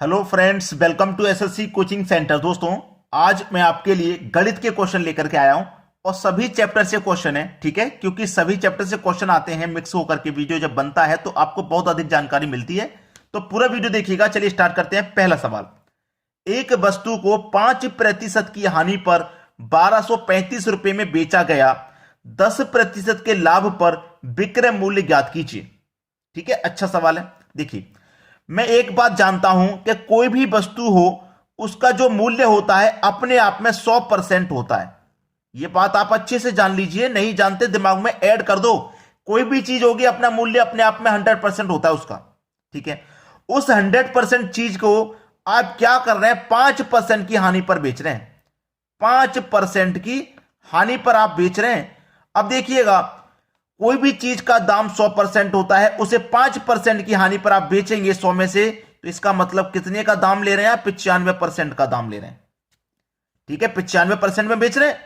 Hello friends, welcome to SSC coaching centre. दोस्तों, आज मैं आपके लिए गणित के क्वेश्चन लेकर के आया हूं और सभी चैप्टर से क्वेश्चन है। ठीक है, क्योंकि सभी चैप्टर से क्वेश्चन आते हैं मिक्स होकर के वीडियो जब बनता है तो आपको बहुत अधिक जानकारी मिलती है। तो पूरा वीडियो देखिएगा। चलिए स्टार्ट करते हैं। पहला सवाल, एक वस्तु को 5% की हानि पर 1235 रुपए में बेचा गया, 10% के लाभ पर विक्रय मूल्य ज्ञात कीजिए। ठीक है, अच्छा सवाल है। देखिए, मैं एक बात जानता हूं कि कोई भी वस्तु हो उसका जो मूल्य होता है अपने आप में 100% होता है। यह बात आप अच्छे से जान लीजिए, नहीं जानते दिमाग में ऐड कर दो। कोई भी चीज होगी अपना मूल्य अपने आप में 100% होता है उसका। ठीक है, उस 100% चीज को आप क्या कर रहे हैं, 5% की हानि पर बेच रहे हैं। 5% की हानि पर आप बेच रहे हैं। अब देखिएगा, कोई भी चीज का दाम 100% होता है, उसे 5% की हानि पर आप बेचेंगे 100 में से, तो इसका मतलब कितने का दाम ले रहे हैं आप? 95% का दाम ले रहे हैं। ठीक है, 95% में बेच रहे हैं।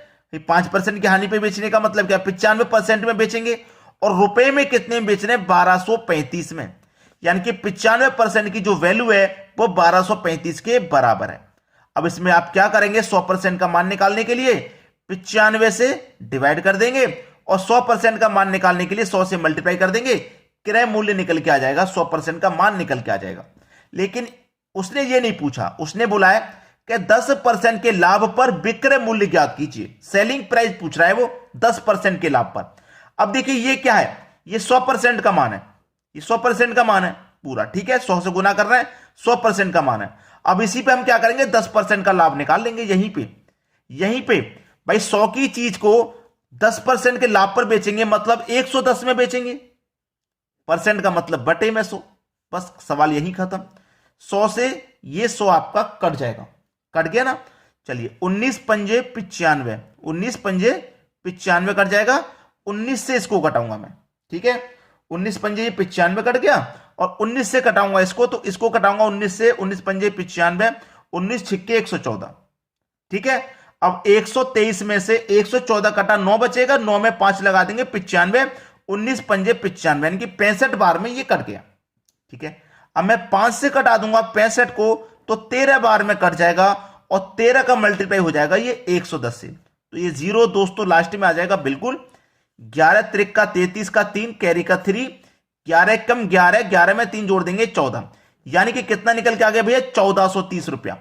5% की हानि पे बेचने का मतलब क्या? 95% में बेचेंगे। और रुपए में कितने में बेच रहे हैं? 1235 में। यानी कि 95% की जो वैल्यू है वो 1235 के बराबर है। अब इसमें आप क्या करेंगे? 100% का मान निकालने के लिए 95 से डिवाइड कर देंगे और 100% का मान निकालने के लिए 100 से मल्टीप्लाई कर देंगे। क्रय मूल्य निकल के आ जाएगा, 100% का मान निकल के आ जाएगा। लेकिन उसने ये नहीं पूछा, उसने बोला है कि 10% के लाभ पर विक्रय मूल्य ज्ञात कीजिए। सेलिंग प्राइस पूछ रहा है वो 10% के लाभ पर। अब देखिए, ये क्या है? ये 100% का मान है। ये 100% का मान है पूरा। ठीक है, 100 से गुना कर रहे हैं, 100% का मान है। अब इसी पे हम क्या करेंगे? 10% का लाभ निकाल लेंगे। यहीं पे भाई 100 की चीज को 10% के लाभ पर बेचेंगे, मतलब 110 में बेचेंगे। परसेंट का मतलब बटे में 100। बस सवाल यही खत्म। 100 से ये 100 आपका कट जाएगा। कट गया ना? चलिए, 19 पंजे 95, 19 पंजे 95 कट जाएगा। 19 से इसको कटाऊंगा मैं। ठीक है, 19 पंजे 95 कट गया और 19 से कटाऊंगा इसको, तो इसको कटाऊंगा 19 से। 19 पंजे 95, 19 छिक्के 114। ठीक है, अब 123 में से 114 कटा 9 बचेगा, 9 में 5 लगा देंगे, 95। 19 पंजे 95 यानी कि 65 बार में ये कट गया। ठीक है, अब मैं 5 से कटा दूंगा 65 को, तो 13 बार में कट जाएगा और 13 का मल्टीप्लाई हो जाएगा ये 110 से। तो ये जीरो दोस्तों लास्ट में आ जाएगा बिल्कुल। 11 त्रिक का 33 का 3, कैरी का 3, 11 कम 11, 11 में 3 जोड़ देंगे 14। यानी कि कितना निकल के आ गया भैया? 1430 रुपया।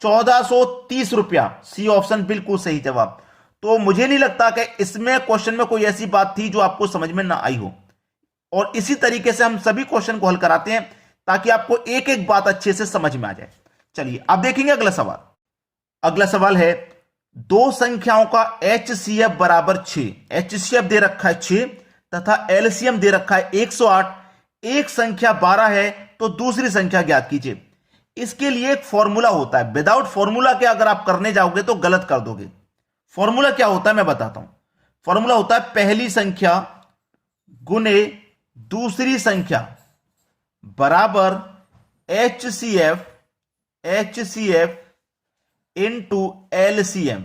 1430 रुपया, सी ऑप्शन बिल्कुल सही जवाब। तो मुझे नहीं लगता कि इसमें क्वेश्चन में कोई ऐसी बात थी जो आपको समझ में ना आई हो। और इसी तरीके से हम सभी क्वेश्चन को हल कराते हैं ताकि आपको एक एक बात अच्छे से समझ में आ जाए। चलिए अब देखेंगे अगला सवाल। अगला सवाल है, दो संख्याओं का एचसीएफ बराबर 6। एचसीएफ दे रखा है 6 तथा एलसीएम दे रखा है 108। एक संख्या 12 है तो दूसरी संख्या ज्ञात कीजिए। इसके लिए एक फॉर्मूला होता है। विदाउट फॉर्मूला के अगर आप करने जाओगे तो गलत कर दोगे। फॉर्मूला क्या होता है मैं बताता हूं। फॉर्मूला होता है पहली संख्या गुने दूसरी संख्या बराबर एचसीएफ इनटू एलसीएम।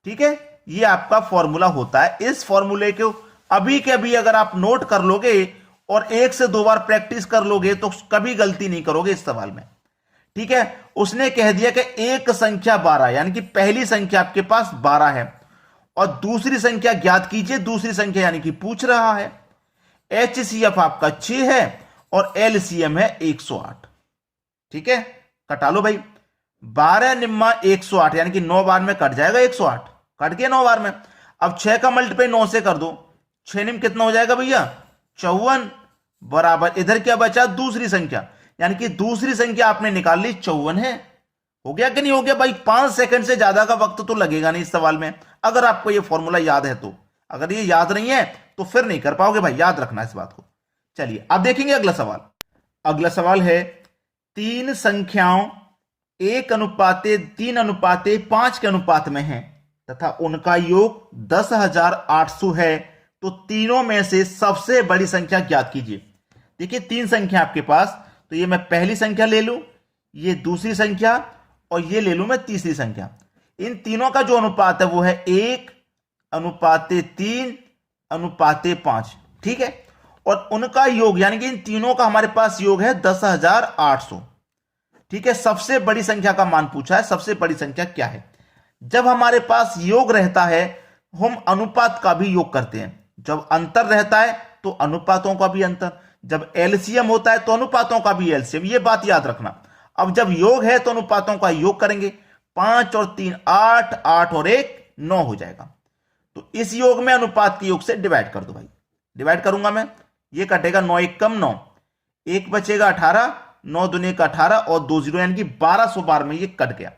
ठीक है, ये आपका फॉर्मूला होता है। इस फॉर्मूले को अभी के अभी अगर आप नोट कर लोगे और 1 से 2 बार प्रैक्टिस कर लोगे तो कभी गलती नहीं करोगे इस सवाल में। ठीक है, उसने कह दिया कि एक संख्या 12, यानी कि पहली संख्या आपके पास 12 है और दूसरी संख्या ज्ञात कीजिए। दूसरी संख्या यानी कि पूछ रहा है। एचसीएफ आपका 6 है और एलसीएम है 108। ठीक है, कटा लो भाई। 12 निम्मा 108 यानी कि 9 बार में कट जाएगा 108। कट गया 9 बार में। अब 6 का मल्टीप्लाई 9 से कर दो। 6 निम कितना हो जाएगा भैया? 54 बराबर इधर क्या बचा? दूसरी संख्या, यानी कि दूसरी संख्या आपने निकाल ली 54 है। हो गया कि नहीं हो गया भाई? 5 सेकंड से ज्यादा का वक्त तो लगेगा नहीं इस सवाल में, अगर आपको ये फॉर्मूला याद है तो। अगर ये याद नहीं है तो फिर नहीं कर पाओगे भाई, याद रखना इस बात को। चलिए अब देखेंगे अगला सवाल। अगला सवाल है, तीन संख्याओं 1:3:5 के अनुपात में है तथा उनका योग 10,800 है, तो तीनों में से सबसे बड़ी संख्या ज्ञात कीजिए। देखिए, तीन संख्या आपके पास, तो ये मैं पहली संख्या ले लूं, ये दूसरी संख्या और ये ले लूं मैं तीसरी संख्या। इन तीनों का जो अनुपात है वो है 1:3:5। ठीक है, और उनका योग यानी कि इन तीनों का हमारे पास योग है 10,800। ठीक है, सबसे बड़ी संख्या का मान पूछा है, सबसे बड़ी संख्या क्या है। जब हमारे पास योग रहता है हम अनुपात का भी योग करते हैं, जब अंतर रहता है तो अनुपातों का भी अंतर, जब एलसीएम होता है तो अनुपातों का भी एलसीएम, ये बात याद रखना। अब जब योग है तो अनुपातों का योग करेंगे, 5 और 3 8, 8 और 1 9 हो जाएगा। तो इस योग में अनुपात के योग से डिवाइड कर दो भाई, डिवाइड करूंगा मैं, ये कटेगा 9 1 कम 9, 1 बचेगा 18, 9 दूने का 18 और 2 0 यानी कि 1212 में ये कट गया।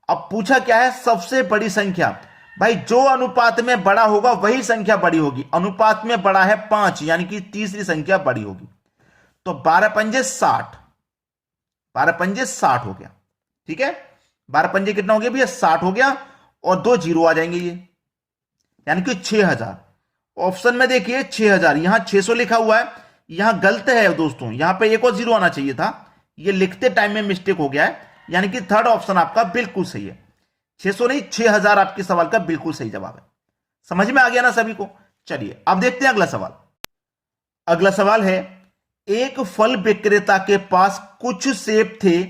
अब पूछा क्या है, सबसे बड़ी संख्या। भाई जो अनुपात में बड़ा होगा वही संख्या बड़ी होगी, अनुपात में बड़ा है 5 यानी कि तीसरी संख्या बड़ी होगी। तो 12 पंजे 60, 12 पंजे 60 हो गया, ठीक है, 12 पंजे कितना हो गया भैया 60 हो गया, और 2 जीरो आ जाएंगे ये, यानी कि 6000। ऑप्शन में देखिए 6000, यहां 600 लिखा हुआ है, यहां गलत है दोस्तों, यहां पे एक और जीरो आना चाहिए था, ये लिखते टाइम में मिस्टेक हो गया है, यानी कि थर्ड ऑप्शन आपका बिल्कुल सही है, 600 नहीं 6000 आपके सवाल का बिल्कुल सही जवाब है। समझ में आ गया ना सभी को। चलिए अब देखते हैं अगला सवाल। अगला सवाल है, एक फल विक्रेता के पास कुछ सेब थे,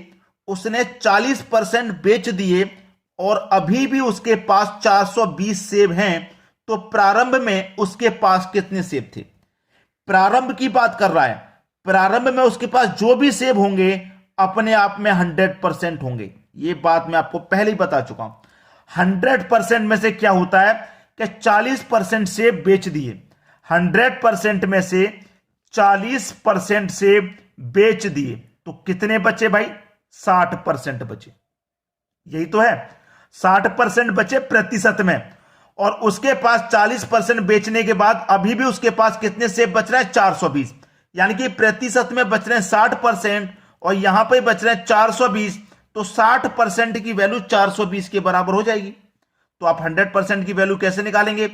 उसने 40% बेच दिए और अभी भी उसके पास 420 सेब हैं, तो प्रारंभ में उसके पास कितने सेब थे। प्रारंभ की बात कर रहा है, प्रारंभ में उसके पास जो भी सेब होंगे अपने आप में 100% होंगे, ये बात मैं आपको पहले ही बता चुका हूं। 100% में से क्या होता है कि 40% सेब बेच दिए, 100% में से 40% सेब बेच दिए, तो कितने बचे भाई 60% बचे, यही तो है, 60% बचे प्रतिशत में, और उसके पास 40% बेचने के बाद अभी भी उसके पास कितने सेब बच रहे हैं 420, यानी कि प्रतिशत में बच रहे हैं 60% और यहां पर बच रहे हैं 420, तो 60% की वैल्यू 420 के बराबर हो जाएगी। तो आप 100% की वैल्यू कैसे निकालेंगे,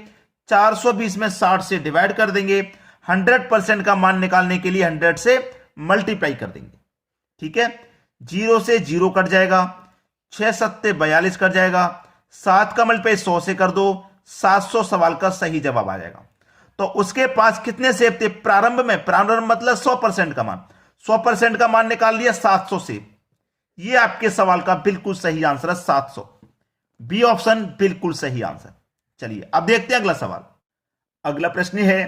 420 में 60 से डिवाइड कर देंगे, 100% का मान निकालने के लिए 100 से मल्टीप्लाई कर देंगे, ठीक है, 0 से 0 कट जाएगा, 6 सत्ते 42 कट जाएगा, 7 का मल्टीप्लाई 100 से कर दो, 700 सवाल का सही जवाब आ जाएगा। तो उसके पास कितने सेब थे प्रारंभ में, प्रारंभ मतलब 100% का मान, 100% का मान निकाल लिया 700 से, ये आपके सवाल का बिल्कुल सही आंसर है 700, बी ऑप्शन बिल्कुल सही आंसर। चलिए अब देखते हैं अगला सवाल। अगला प्रश्न है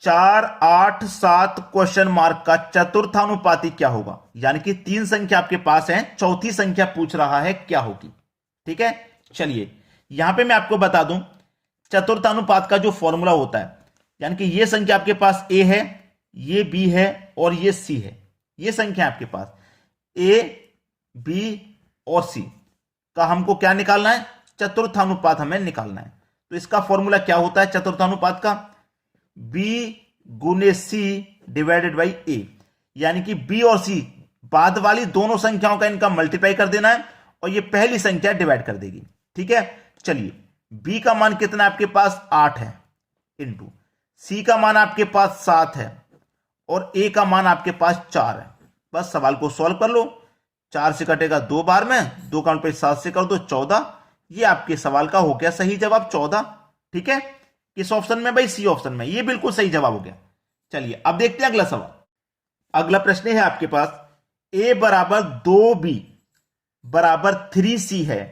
4 8 7 क्वेश्चन मार्क का चतुर्थानुपाती क्या होगा, यानी कि 3 संख्या आपके पास है, चौथी संख्या पूछ रहा है क्या होगी, ठीक है। चलिए यहां पे मैं आपको बता दूं चतुर्थानुपात का जो फॉर्मूला होता है, यानी कि ये संख्या आपके पास ए है, ये बी है और ये सी है, ये संख्या आपके पास ए बी और सी का हमको क्या निकालना है, चतुर्थानुपात हमें निकालना है। तो इसका फॉर्मूला क्या होता है चतुर्थानुपात का, बी गुने सी डिवाइडेड बाई ए, यानी कि बी और सी बाद वाली दोनों संख्याओं का इनका मल्टीप्लाई कर देना है और ये पहली संख्या डिवाइड कर देगी, ठीक है। चलिए बी का मान कितना आपके पास 8 है, इंटू सी का मान आपके पास 7 है और ए का मान आपके पास 4 है। बस सवाल को सॉल्व कर लो, 4 से कटेगा 2 बार में, 2 का मल्टीप्लाई 7 से कर दो 14, ये आपके सवाल का हो गया सही जवाब 14, ठीक है। किस ऑप्शन में भाई, सी ऑप्शन में, ये बिल्कुल सही जवाब हो गया। चलिए अब देखते हैं अगला सवाल। अगला प्रश्न है आपके पास a बराबर 2b बराबर 3c है,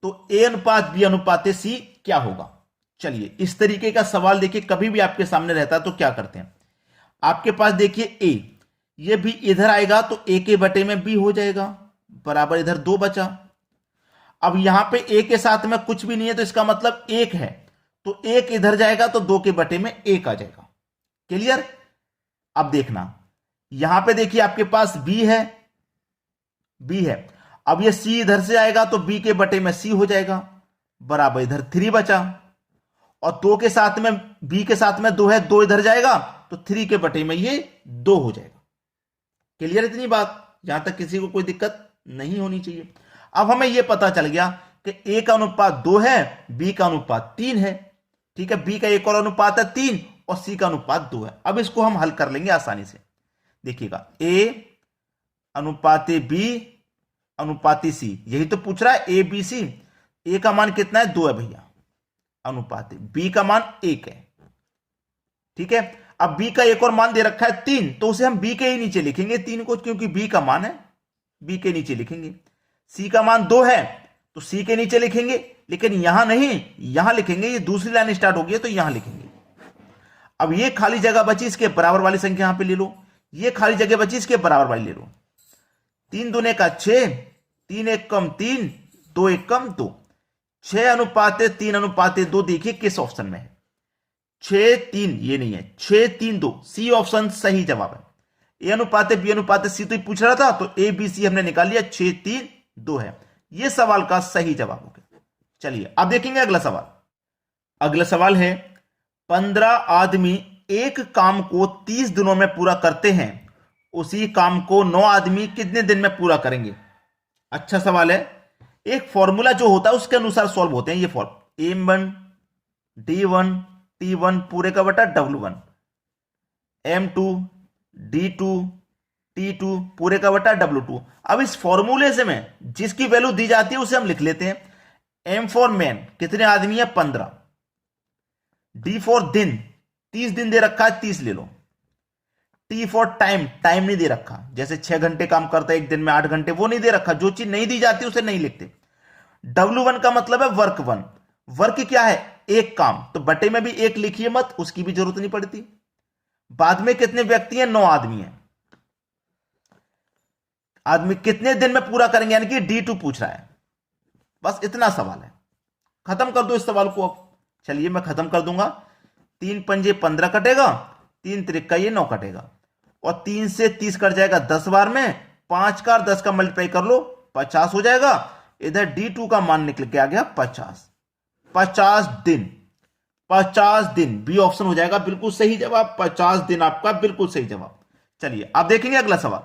तो a अनुपात b अनुपात c क्या होगा। चलिए इस तरीके का सवाल देखिए कभी भी आपके सामने रहता है तो क्या करते हैं, आपके पास देखिए a, ये भी इधर आएगा तो a के बटे में b हो जाएगा, बराबर इधर 2 बचा। अब यहां पे a के साथ में कुछ भी नहीं है तो इसका मतलब 1 है, तो 1 इधर जाएगा तो 2 के बटे में 1 आ जाएगा, क्लियर। अब देखना यहां पे देखिए आपके पास b है, अब ये c इधर से आएगा तो b के बटे में c हो जाएगा, बराबर इधर 3 बचा, और 2 के साथ में b के साथ में 2 है, 2 इधर जाएगा तो 3 के बटे में ये 2 हो जाएगा, क्लियर इतनी बात, यहां तक किसी को कोई दिक्कत नहीं होनी चाहिए। अब हमें यह पता चल गया कि a का अनुपात 2 है, b का अनुपात 3 है, ठीक है, b का एक और अनुपात है 3 और c का अनुपात 2 है। अब इसको हम हल कर लेंगे आसानी से, देखिएगा a अनुपाते b अनुपाती c, यही तो पूछ रहा है a b c, a का मान कितना है 2 है भैया, अनुपाते b का मान 1 है, ठीक है। अब b का एक और मान दे रखा है 3, तो उसे हम b के ही नीचे लिखेंगे 3 को, क्योंकि b का मान है बी के नीचे लिखेंगे। सी का मान 2 है तो सी के नीचे लिखेंगे, लेकिन यहां नहीं, यहां लिखेंगे। ये दूसरी लाइन स्टार्ट हो गई है तो यहां लिखेंगे। अब ये खाली जगह बची, इसके बराबर वाली संख्या यहां पे ले लो। ये खाली जगह बची, इसके बराबर वाली ले लो। 3 दूने का 6, 3 एक कम 3, 2 एक कम 2, 6:3:2। देखिए किस ऑप्शन में है, 6:3, ये नहीं है, 6:3:2। सी ऑप्शन सही जवाब है। A/B/C तो पूछ रहा था तो ABC हमने निकाल लिया, 6:3:2 है। यह सवाल का सही जवाब हो गया। चलिए अब देखेंगे अगला सवाल। अगला सवाल है, 15 आदमी एक काम को 30 दिनों में पूरा करते हैं, उसी काम को 9 आदमी कितने दिन में पूरा करेंगे? अच्छा सवाल है। एक फॉर्मूला जो होता है उसके अनुसार सॉल्व होते हैं ये फॉर्म। M1 D1 T1 पूरे का बटा W1, M2 D2 T2 पूरे का बटा W2। अब इस फॉर्मूले से में जिसकी वैल्यू दी जाती है उसे हम लिख लेते हैं। M फॉर मैन, कितने आदमी है? 15। D फॉर दिन, 30 दिन दे रखा है, 30 ले लो। T फॉर टाइम, टाइम नहीं दे रखा, जैसे 6 घंटे काम करता है एक दिन में, 8 घंटे, वो नहीं दे रखा। जो चीज नहीं दी जाती उसे नहीं लिखते। W1 का मतलब है वर्क 1। वर्क क्या है? एक काम, तो बटे में भी एक लिखिए मत, उसकी भी जरूरत नहीं पड़ती। बाद में कितने व्यक्ति हैं? 9 आदमी हैं। आदमी कितने दिन में पूरा करेंगे, यानी कि D2 पूछ रहा है। बस इतना सवाल है, खत्म कर दो इस सवाल को। अब चलिए मैं खत्म कर दूंगा। 3 पंजे 15 कटेगा, 3 त्रिका ये 9 कटेगा, और 3 से 30 कट जाएगा 10 बार में, 5 का 10 का मल्टीप्लाई कर लो, 50 हो जाएगा। इधर D2 का मान निकल के आ गया 50। 50 दिन, 50 दिन बी ऑप्शन हो जाएगा बिल्कुल सही जवाब। 50 दिन आपका बिल्कुल सही जवाब। चलिए आप देखेंगे अगला सवाल।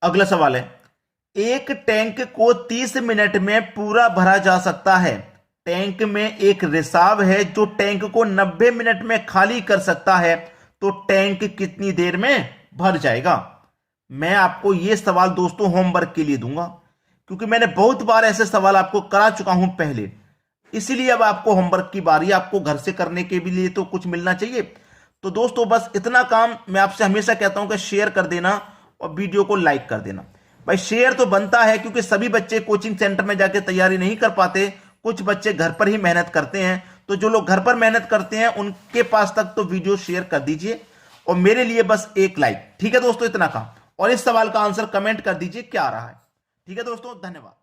अगला सवाल है, एक टैंक को 30 मिनट में पूरा भरा जा सकता है। टैंक में एक रिसाव है जो टैंक को 90 मिनट में खाली कर सकता है, तो टैंक कितनी देर में भर जाएगा? मैं आपको यह सवाल दोस्तों होमवर्क के लिए दूंगा, क्योंकि मैंने बहुत बार ऐसे सवाल आपको करा चुका हूं पहले, इसीलिए अब आपको होमवर्क की बारी। आपको घर से करने के भी लिए तो कुछ मिलना चाहिए। तो दोस्तों बस इतना काम मैं आपसे हमेशा कहता हूं कि शेयर कर देना और वीडियो को लाइक कर देना। भाई शेयर तो बनता है, क्योंकि सभी बच्चे कोचिंग सेंटर में जाके तैयारी नहीं कर पाते, कुछ बच्चे घर पर ही मेहनत करते हैं। तो जो लोग घर पर मेहनत करते हैं उनके पास तक तो वीडियो शेयर कर दीजिए, और मेरे लिए बस एक लाइक। ठीक है दोस्तों, इतना काम। और इस सवाल का आंसर कमेंट कर दीजिए क्या आ रहा है। ठीक है दोस्तों, धन्यवाद।